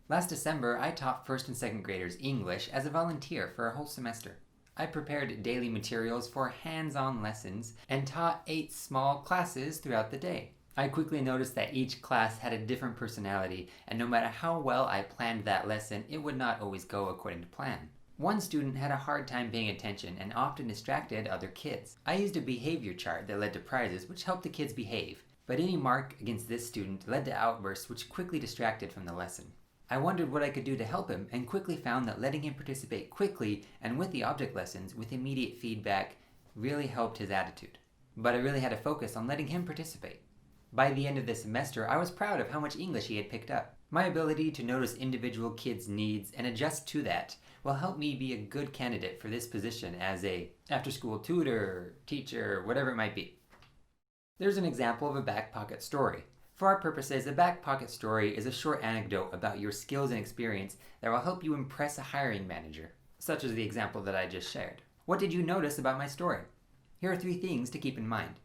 Last December, I taught first and second graders English as a volunteer for a whole semester. I prepared daily materials for hands-on lessons and taught 8 small classes throughout the day. I quickly noticed that each class had a different personality, and no matter how well I planned that lesson, it would not always go according to plan. One student had a hard time paying attention and often distracted other kids. I used a behavior chart that led to prizes, which helped the kids behave, but any mark against this student led to outbursts which quickly distracted from the lesson. I wondered what I could do to help him and quickly found that letting him participate quickly and with the object lessons with immediate feedback really helped his attitude. But I really had to focus on letting him participate. By the end of the semester, I was proud of how much English he had picked up. My ability to notice individual kids' needs and adjust to that will help me be a good candidate for this position as a after-school tutor, teacher, whatever it might be. There's an example of a back pocket story. For our purposes, a back pocket story is a short anecdote about your skills and experience that will help you impress a hiring manager, such as the example that I just shared. What did you notice about my story? Here are 3 things to keep in mind.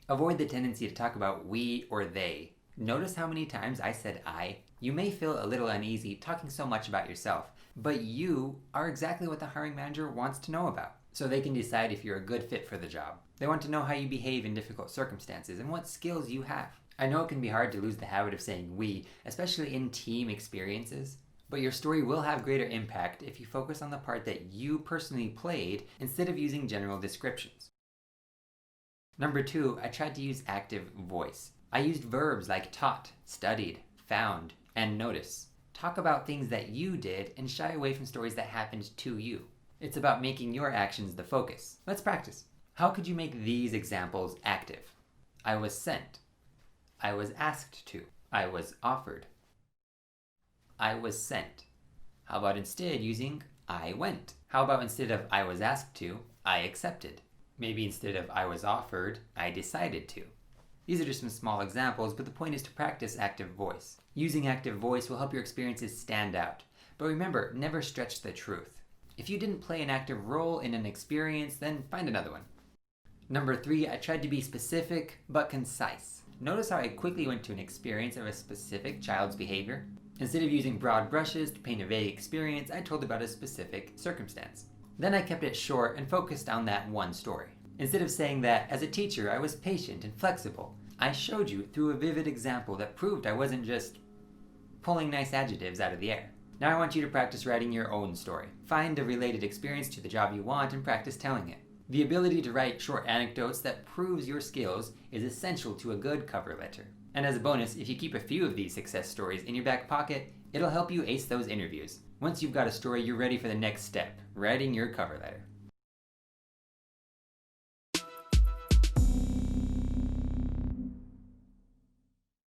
Avoid the tendency to talk about we or they. Notice how many times I said I. You may feel a little uneasy talking so much about yourself, but you are exactly what the hiring manager wants to know about, so they can decide if you're a good fit for the job. They want to know how you behave in difficult circumstances and what skills you have. I know it can be hard to lose the habit of saying we, especially in team experiences, but your story will have greater impact if you focus on the part that you personally played instead of using general descriptions. Number 2, I tried to use active voice. I used verbs like taught, studied, found, and notice. Talk about things that you did and shy away from stories that happened to you. It's about making your actions the focus. Let's practice. How could you make these examples active? I was sent. I was asked to. I was offered. I was sent. How about instead using I went? How about instead of I was asked to, I accepted? Maybe instead of I was offered, I decided to. These are just some small examples, but the point is to practice active voice. Using active voice will help your experiences stand out. But remember, never stretch the truth. If you didn't play an active role in an experience, then find another one. Number 3, I tried to be specific but concise. Notice how I quickly went to an experience of a specific child's behavior. Instead of using broad brushes to paint a vague experience, I told about a specific circumstance. Then I kept it short and focused on that one story. Instead of saying that, as a teacher, I was patient and flexible, I showed you through a vivid example that proved I wasn't just pulling nice adjectives out of the air. Now I want you to practice writing your own story. Find a related experience to the job you want and practice telling it. The ability to write short anecdotes that proves your skills is essential to a good cover letter. And as a bonus, if you keep a few of these success stories in your back pocket, it'll help you ace those interviews. Once you've got a story, you're ready for the next step, writing your cover letter.